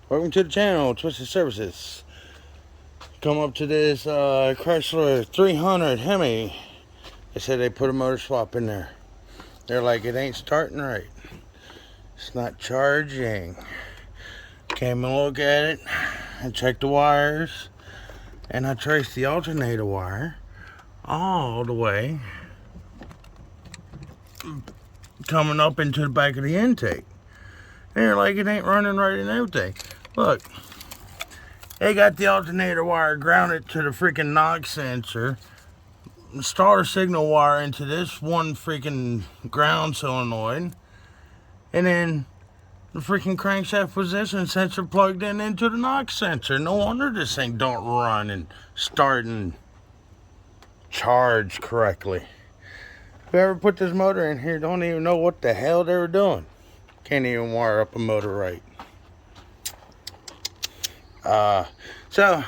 Welcome to the channel, Twisted Services. Come up to this Chrysler 300 Hemi. They said they put a motor swap in there. They're like, it ain't starting right. It's not charging. Came and look at it and checked the wires. And I traced the alternator wire all the way coming up into the back of the intake. And they're like, it ain't running right and everything. Look, they got the alternator wire grounded to the freaking knock sensor, starter signal wire into this one freaking ground solenoid, and then the freaking crankshaft position sensor plugged in into the knock sensor. No wonder this thing don't run and start and charge correctly. Whoever put this motor in here don't even know what the hell they were doing. Can't even wire up a motor right. So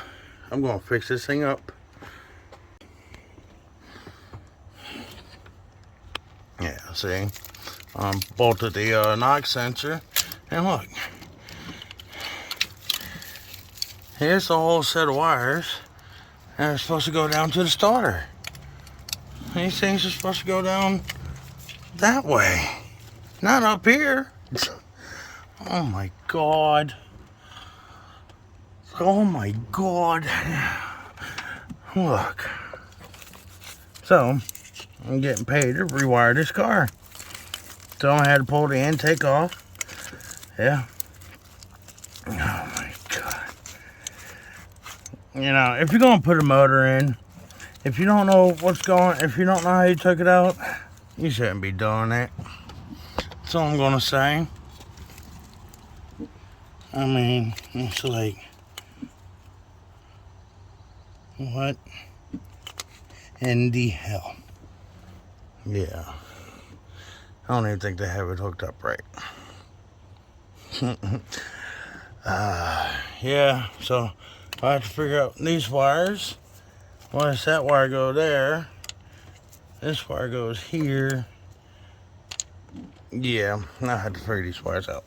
I'm gonna fix this thing up. Yeah, see, bolted the knock sensor, and look, here's the whole set of wires, and they're supposed to go down to the starter. These things are supposed to go down that way, not up here. Oh my God. Oh my God. Look. So, I'm getting paid to rewire this car. So I had to pull the intake off. Yeah. Oh my God. You know, if you're going to put a motor in, if you don't know what's going, if you don't know how you took it out, you shouldn't be doing it. That's all I'm going to say. I mean, it's like, what in the hell? Yeah. I don't even think they have it hooked up right. Yeah, so I have to figure out these wires. Why does that wire go there? This wire goes here. Yeah, I had to figure these wires out.